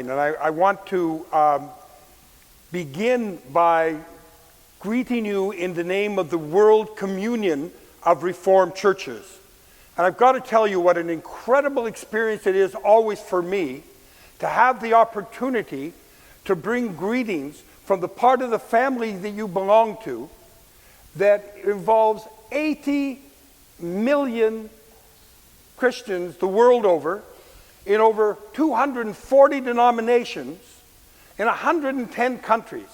And I want to begin by greeting you in the name of the World Communion of Reformed Churches. And I've got to tell you what an incredible experience it is always for me to have the opportunity to bring greetings from the part of the family that you belong to that involves 80 million Christians the world over, in over 240 denominations, in 110 countries.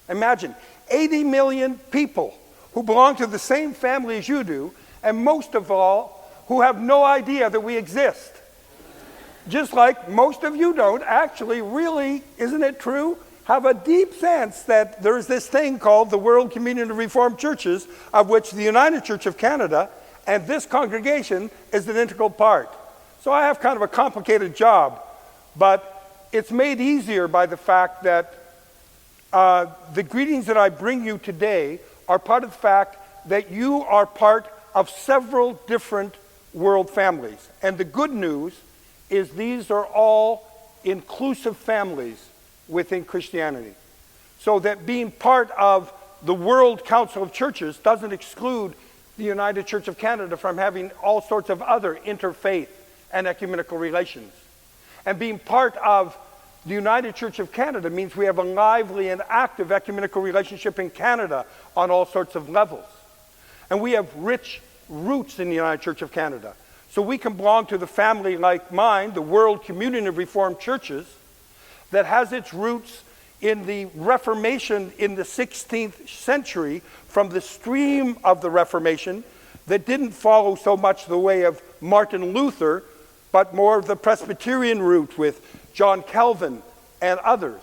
Imagine, 80 million people who belong to the same family as you do, and most of all, who have no idea that we exist. Just like most of you don't actually really, isn't it true, have a deep sense that there's this thing called the World Communion of Reformed Churches, of which the United Church of Canada and this congregation is an integral part. So I have kind of a complicated job, but it's made easier by the fact that the greetings that I bring you today are part of the fact that you are part of several different world families. And the good news is these are all inclusive families within Christianity. So that being part of the World Council of Churches doesn't exclude the United Church of Canada from having all sorts of other interfaith and ecumenical relations. And being part of the United Church of Canada means we have a lively and active ecumenical relationship in Canada on all sorts of levels. And we have rich roots in the United Church of Canada. So we can belong to the family like mine, the World Communion of Reformed Churches, that has its roots in the Reformation in the 16th century, from the stream of the Reformation that didn't follow so much the way of Martin Luther, but more of the Presbyterian route with John Calvin and others.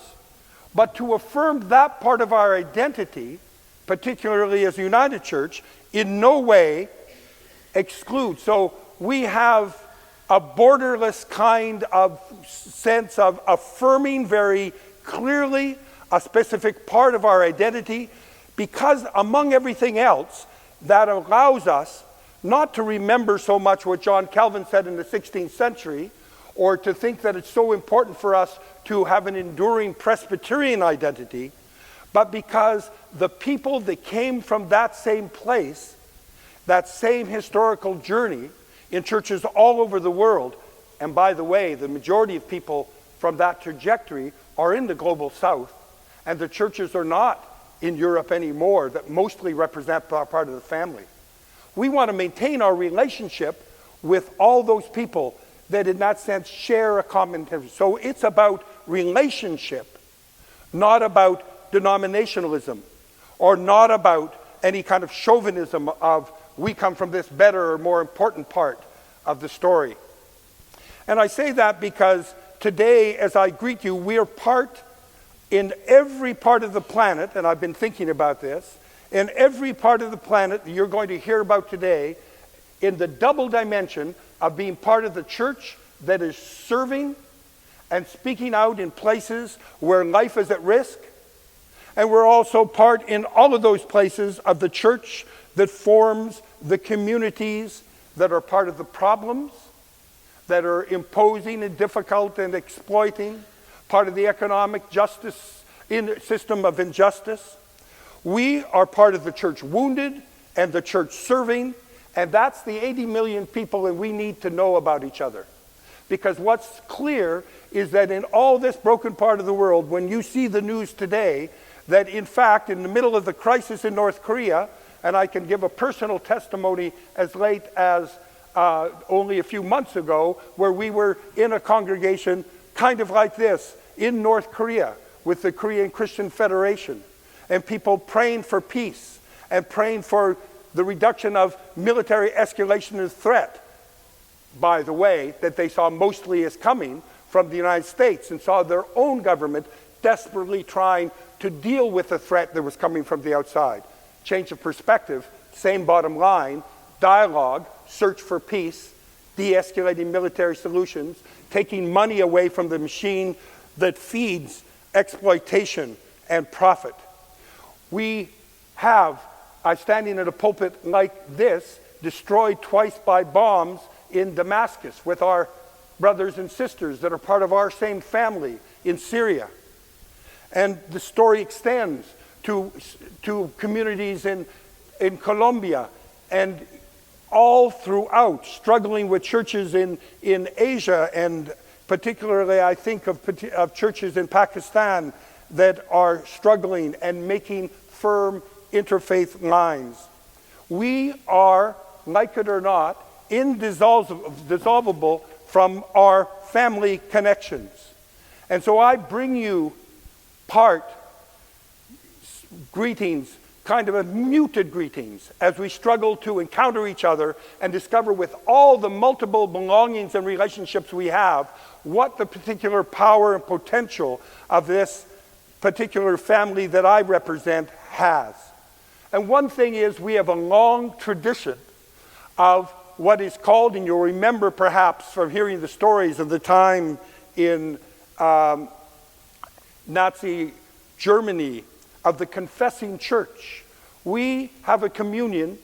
But to affirm that part of our identity, particularly as a United Church, in no way excludes. So we have a borderless kind of sense of affirming very clearly a specific part of our identity, because among everything else, that allows us not to remember so much what John Calvin said in the 16th century, or to think that it's so important for us to have an enduring Presbyterian identity, but because the people that came from that same place, that same historical journey in churches all over the world, and by the way, the majority of people from that trajectory are in the global south, and the churches are not in Europe anymore that mostly represent part of the family. We want to maintain our relationship with all those people that in that sense share a common history. So it's about relationship, not about denominationalism, or not about any kind of chauvinism of we come from this better or more important part of the story. And I say that because today, as I greet you, we are part in every part of the planet, and I've been thinking about this, in every part of the planet that you're going to hear about today, in the double dimension of being part of the church that is serving and speaking out in places where life is at risk. And we're also part in all of those places of the church that forms the communities that are part of the problems, that are imposing and difficult and exploiting, part of the economic justice system of injustice. We are part of the church wounded and the church serving, and that's the 80 million people that we need to know about each other. Because what's clear is that in all this broken part of the world, when you see the news today, that in fact, in the middle of the crisis in North Korea, and I can give a personal testimony as late as only a few months ago, where we were in a congregation kind of like this in North Korea with the Korean Christian Federation, and people praying for peace and praying for the reduction of military escalation and threat, by the way, that they saw mostly as coming from the United States, and saw their own government desperately trying to deal with the threat that was coming from the outside. Change of perspective, same bottom line, dialogue, search for peace, de-escalating military solutions, taking money away from the machine that feeds exploitation and profit. We have, standing at a pulpit like this, destroyed twice by bombs in Damascus with our brothers and sisters that are part of our same family in Syria. And the story extends to communities in Colombia and all throughout, struggling with churches in Asia, and particularly I think of churches in Pakistan that are struggling and making firm interfaith lines. We are, like it or not, indissoluble from our family connections. And so I bring you greetings, kind of a muted greetings, as we struggle to encounter each other and discover, with all the multiple belongings and relationships we have, what the particular power and potential of this particular family that I represent has. And one thing is, we have a long tradition of what is called, and you'll remember perhaps from hearing the stories of the time in Nazi Germany, of the confessing church. We have a communion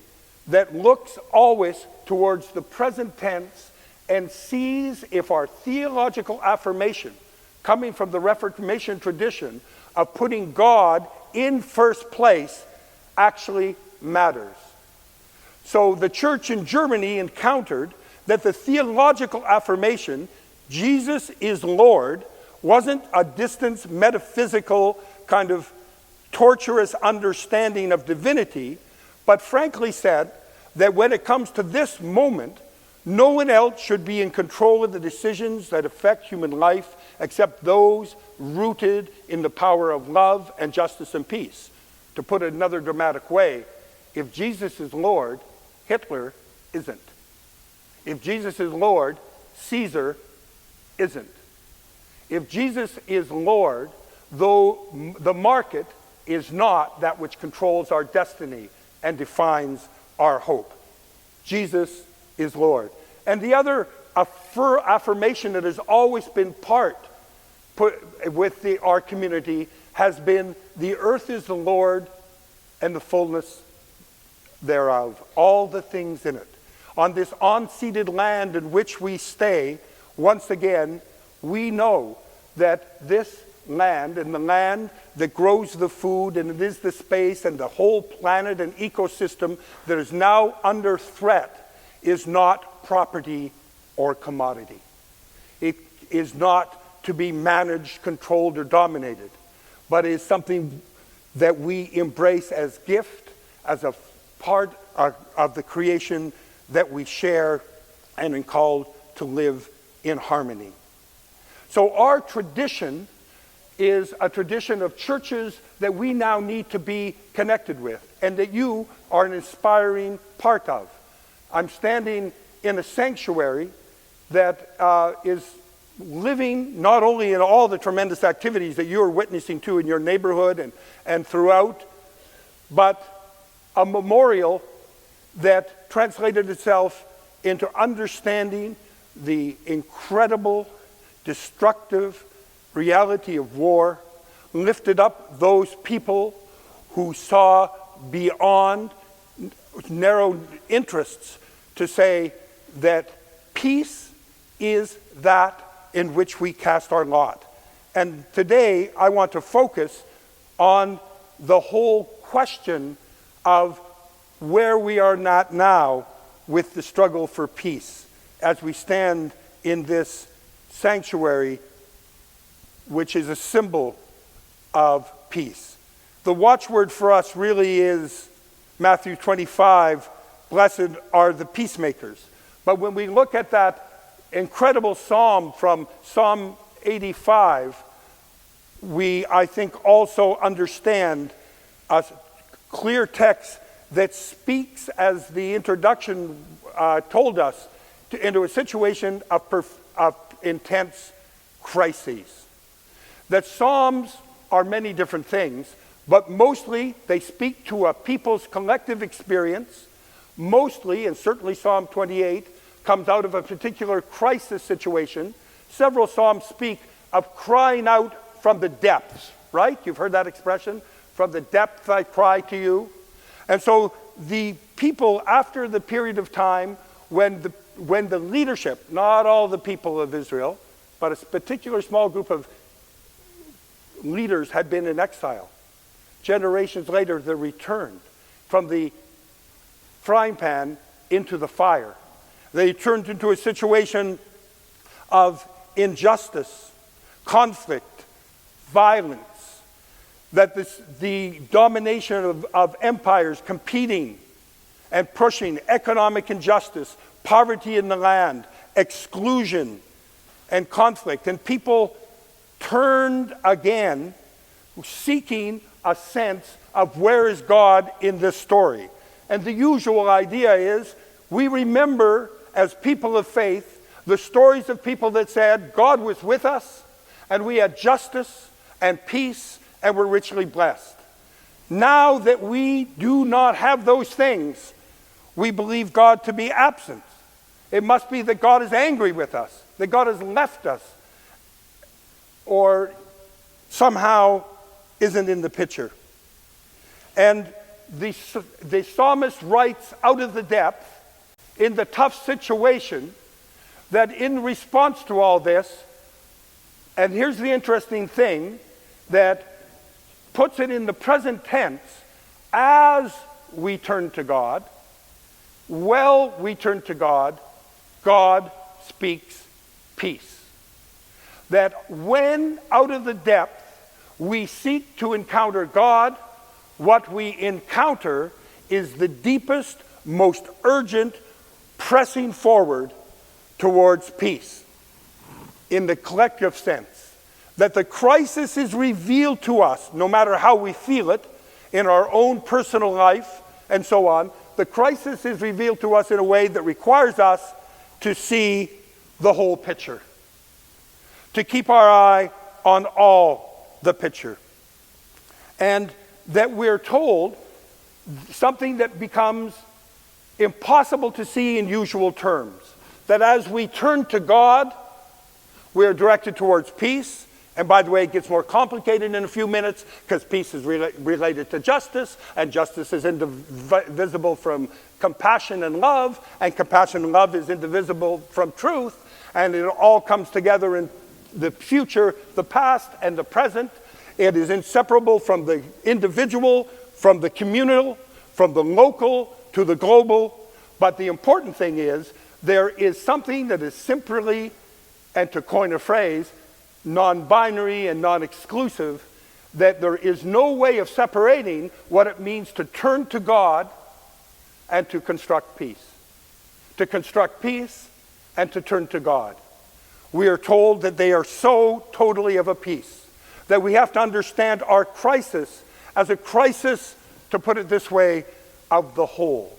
that looks always towards the present tense and sees if our theological affirmation, coming from the Reformation tradition of putting God in first place, actually matters. So the church in Germany encountered that the theological affirmation, Jesus is Lord, wasn't a distant metaphysical kind of torturous understanding of divinity, but frankly said that when it comes to this moment, no one else should be in control of the decisions that affect human life except those rooted in the power of love and justice and peace. To put it another dramatic way, if Jesus is Lord, Hitler isn't. If Jesus is Lord, Caesar isn't. If Jesus is Lord, though the market is not that which controls our destiny and defines our hope. Jesus is Lord. And the other affirmation that has always been with our community has been, the earth is the Lord and the fullness thereof, all the things in it. On this unceded land in which we stay, once again, we know that this land, and the land that grows the food, and it is the space and the whole planet and ecosystem that is now under threat, is not property or commodity. It is not to be managed, controlled, or dominated, but is something that we embrace as gift, as a part of the creation that we share and are called to live in harmony. So our tradition is a tradition of churches that we now need to be connected with, and that you are an inspiring part of. I'm standing in a sanctuary that is living not only in all the tremendous activities that you are witnessing to in your neighborhood and throughout, but a memorial that translated itself into understanding the incredible, destructive reality of war, lifted up those people who saw beyond narrow interests to say that peace is that in which we cast our lot. And today I want to focus on the whole question of where we are not now with the struggle for peace as we stand in this sanctuary, which is a symbol of peace. The watchword for us really is Matthew 25, blessed are the peacemakers. But when we look at that incredible psalm from Psalm 85, we, I think, also understand a clear text that speaks, as the introduction told us, into a situation of intense crises. That Psalms are many different things, but mostly they speak to a people's collective experience. Mostly, and certainly Psalm 28, comes out of a particular crisis situation. Several Psalms speak of crying out from the depths, right? You've heard that expression, from the depths I cry to you. And so the people, after the period of time when the leadership, not all the people of Israel, but a particular small group of leaders had been in exile. Generations later, they returned from the frying pan into the fire. They turned into a situation of injustice, conflict, violence, that the domination of empires competing and pushing economic injustice, poverty in the land, exclusion, and conflict. And people turned again, seeking a sense of where is God in this story. And the usual idea is we remember, as people of faith, the stories of people that said God was with us, and we had justice and peace, and were richly blessed. Now that we do not have those things, we believe God to be absent. It must be that God is angry with us, that God has left us, or somehow isn't in the picture. And the psalmist writes out of the depth, in the tough situation, that in response to all this, and here's the interesting thing, that puts it in the present tense, as we turn to God, we turn to God, God speaks peace. That when out of the depth we seek to encounter God, what we encounter is the deepest, most urgent pressing forward towards peace in the collective sense. That the crisis is revealed to us, no matter how we feel it, in our own personal life and so on. The crisis is revealed to us in a way that requires us to see the whole picture, to keep our eye on all the picture. And that we're told something that becomes impossible to see in usual terms. That as we turn to God, we are directed towards peace. And by the way, it gets more complicated in a few minutes, because peace is related to justice, and justice is indivisible from compassion and compassion and love is indivisible from truth, and it all comes together in the future, the past, and the present. It is inseparable from the individual, from the communal, from the local to the global. But the important thing is, there is something that is simply, and to coin a phrase, non-binary and non-exclusive, that there is no way of separating what it means to turn to God and to construct peace. To construct peace and to turn to God. We are told that they are so totally of a piece, that we have to understand our crisis as a crisis, to put it this way, of the whole.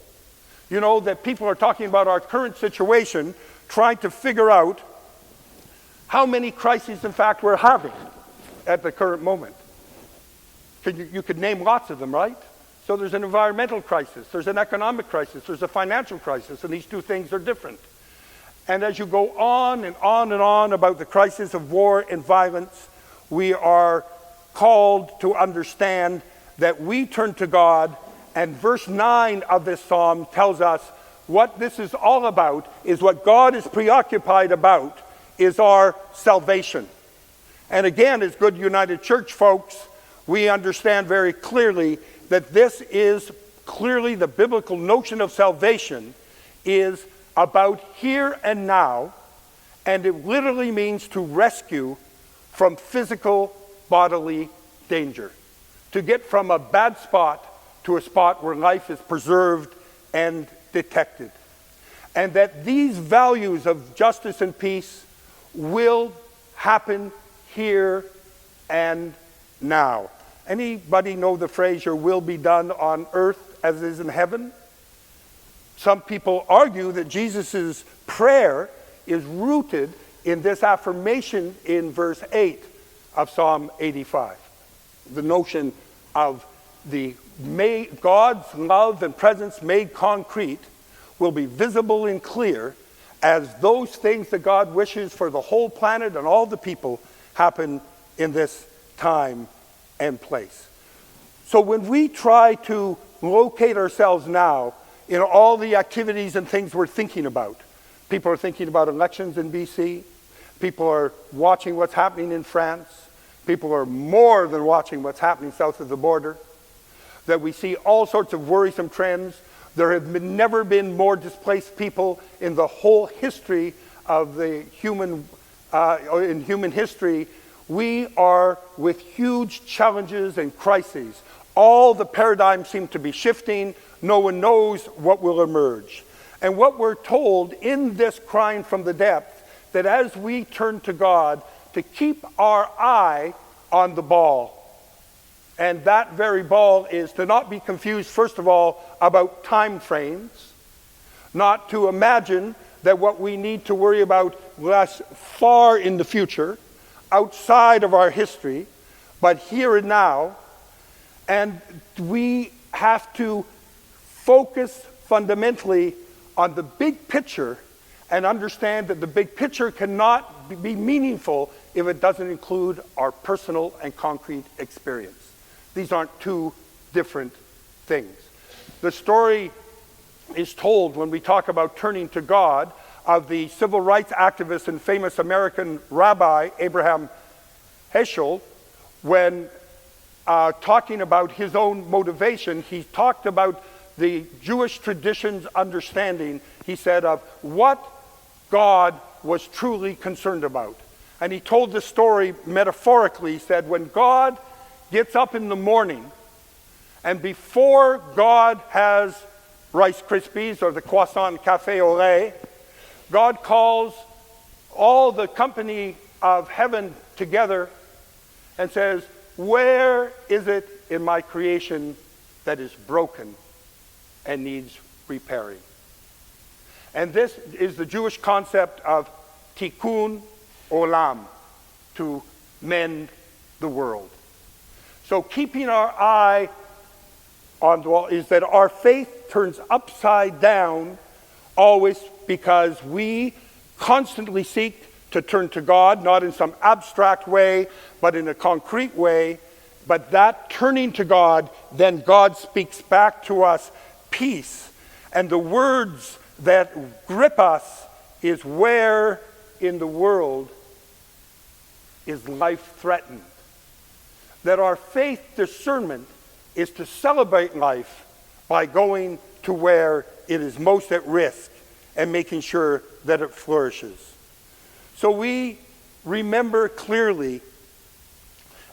You know, that people are talking about our current situation, trying to figure out how many crises, in fact, we're having at the current moment. You could name lots of them, right? So there's an environmental crisis, there's an economic crisis, there's a financial crisis, and these two things are different. And as you go on and on and on about the crisis of war and violence, we are called to understand that we turn to God, and verse 9 of this psalm tells us what this is all about, is what God is preoccupied about, is our salvation. And again, as good United Church folks, we understand very clearly that this is clearly the biblical notion of salvation is about here and now, and it literally means to rescue from physical bodily danger, to get from a bad spot to a spot where life is preserved and detected. And that these values of justice and peace will happen here and now. Anybody know the phrase, your will be done on earth as it is in heaven? Some people argue that Jesus' prayer is rooted in this affirmation in verse 8 of Psalm 85. The notion of God's love and presence made concrete will be visible and clear as those things that God wishes for the whole planet and all the people happen in this time and place. So when we try to locate ourselves now in all the activities and things we're thinking about, people are thinking about elections in BC, people are watching what's happening in France, People are more than watching what's happening south of the border, that we see all sorts of worrisome trends. There have never been more displaced people in the whole history of the human history. We are with huge challenges and crises. All the paradigms seem to be shifting. No one knows what will emerge. And what we're told in this crying from the depth, that as we turn to God, to keep our eye on the ball. And that very ball is to not be confused, first of all, about time frames, not to imagine that what we need to worry about less far in the future, outside of our history, but here and now. And we have to focus fundamentally on the big picture and understand that the big picture cannot be meaningful if it doesn't include our personal and concrete experience. These aren't two different things. The story is told when we talk about turning to God of the civil rights activist and famous American rabbi Abraham Heschel. When talking about his own motivation, he talked about the Jewish tradition's understanding, he said, of what God was truly concerned about. And he told the story metaphorically. He said, when God gets up in the morning, and before God has Rice Krispies or the croissant cafe au lait, God calls all the company of heaven together and says, where is it in my creation that is broken and needs repairing? And this is the Jewish concept of tikkun olam, to mend the world. So keeping our eye on the wall is that our faith turns upside down always, because we constantly seek to turn to God, not in some abstract way, but in a concrete way. But that turning to God, then God speaks back to us peace. And the words that grip us is, where in the world is life threatened? That our faith discernment is to celebrate life by going to where it is most at risk and making sure that it flourishes. So we remember clearly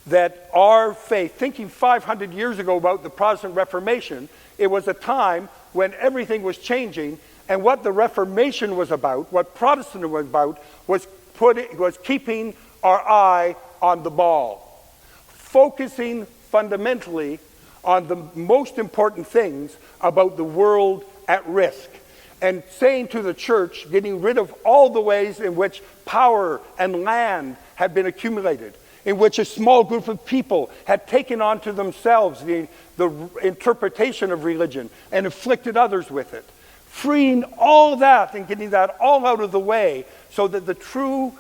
that our faith, thinking 500 years ago about the Protestant Reformation, it was a time when everything was changing, and what the Reformation was about, what Protestantism was about, was keeping our eye on the ball, focusing fundamentally on the most important things about the world at risk, and saying to the church, getting rid of all the ways in which power and land had been accumulated, in which a small group of people had taken onto themselves the interpretation of religion and afflicted others with it. Freeing all that and getting that all out of the way so that the true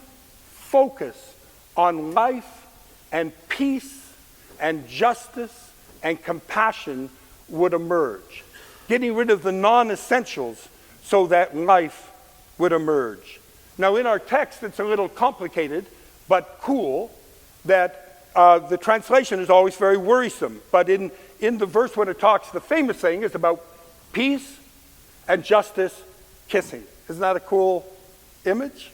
focus on life and peace and justice and compassion would emerge. Getting rid of the non-essentials so that life would emerge. Now in our text it's a little complicated, but cool, that the translation is always very worrisome. But in the verse when it talks, the famous thing is about peace and justice kissing. Isn't that a cool image?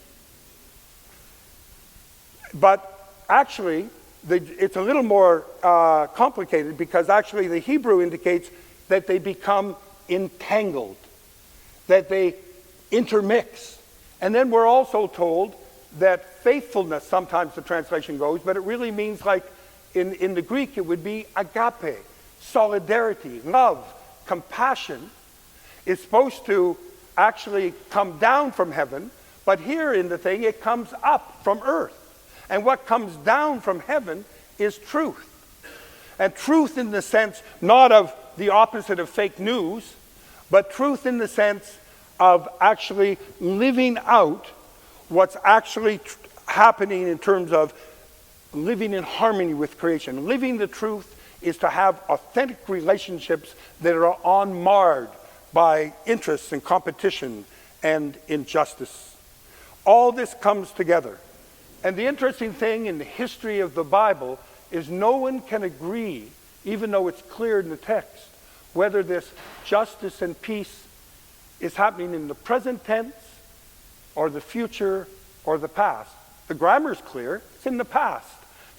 But actually, it's a little more complicated, because actually the Hebrew indicates that they become entangled, that they intermix. And then we're also told that faithfulness, sometimes the translation goes, but it really means, like in the Greek, it would be agape, solidarity, love, compassion, is supposed to actually come down from heaven, but here in the thing, it comes up from earth. And what comes down from heaven is truth. And truth in the sense not of the opposite of fake news, but truth in the sense of actually living out what's actually happening in terms of living in harmony with creation. Living the truth is to have authentic relationships that are unmarred by interests and competition and injustice. All this comes together And the interesting thing in the history of the Bible is no one can agree, even though it's clear in the text, whether this justice and peace is happening in the present tense or the future or the past. The grammar's clear, it's in the past.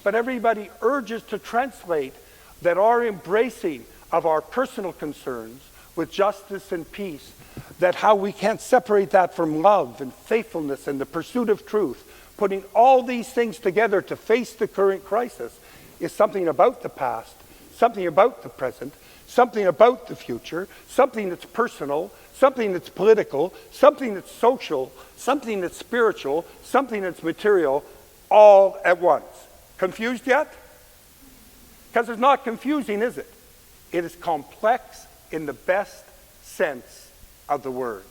But everybody urges to translate that our embracing of our personal concerns with justice and peace, that how we can't separate that from love and faithfulness and the pursuit of truth, putting all these things together to face the current crisis, is something about the past, something about the present, something about the future, something that's personal, something that's political, something that's social, something that's spiritual, something that's material, all at once. Confused yet? Because it's not confusing, is it? It is complex in the best sense of the word.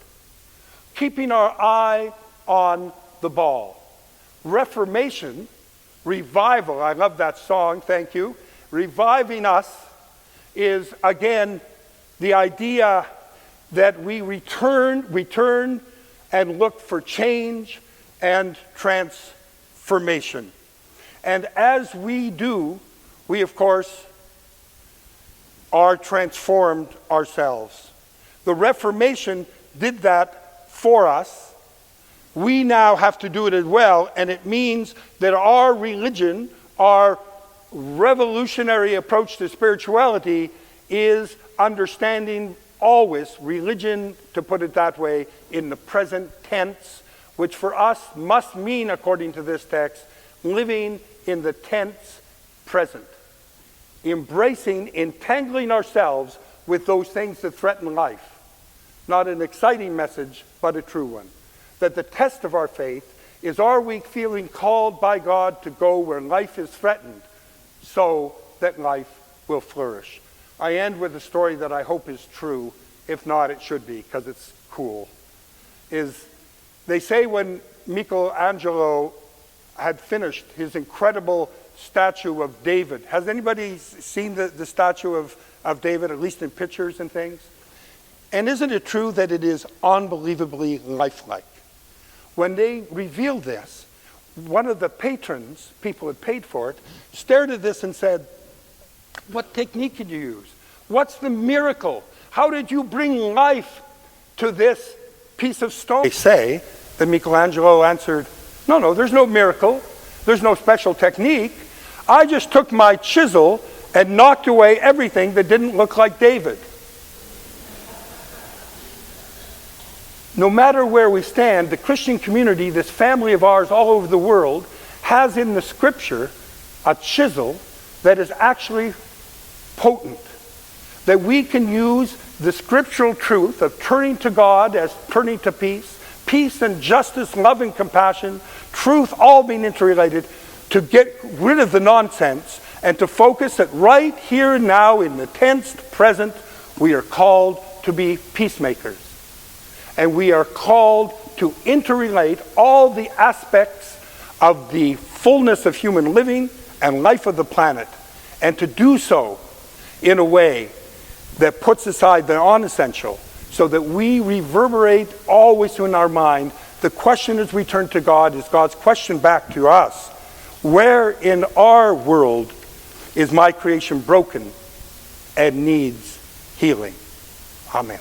Keeping our eye on the ball. Reformation, revival, I love that song, thank you. Reviving us is, again, the idea that we return and look for change and transformation. And as we do, we, of course, are transformed ourselves. The Reformation did that for us. We now have to do it as well, and it means that our religion, our revolutionary approach to spirituality, is understanding always religion, to put it that way, in the present tense, which for us must mean, according to this text, living in the tense present. Embracing, entangling ourselves with those things that threaten life. Not an exciting message, but a true one. That the test of our faith is, are we feeling called by God to go where life is threatened so that life will flourish? I end with a story that I hope is true. If not, it should be, because it's cool. They say when Michelangelo had finished his incredible statue of David. Has anybody seen the statue of David, at least in pictures and things? And isn't it true that it is unbelievably lifelike? When they revealed this, one of the patrons, people had paid for it, stared at this and said, "What technique did you use? What's the miracle? How did you bring life to this piece of stone?" They say that Michelangelo answered, no, there's no miracle. There's no special technique. I just took my chisel and knocked away everything that didn't look like David. No matter where we stand, the Christian community, this family of ours all over the world, has in the scripture a chisel that is actually potent. That we can use the scriptural truth of turning to God as turning to peace, peace and justice, love and compassion, truth all being interrelated, to get rid of the nonsense and to focus that right here and now in the tense present, we are called to be peacemakers. And we are called to interrelate all the aspects of the fullness of human living and life of the planet, and to do so in a way that puts aside the non-essential, so that we reverberate always in our mind. The question as we turn to God is God's question back to us. Where in our world is my creation broken and needs healing? Amen.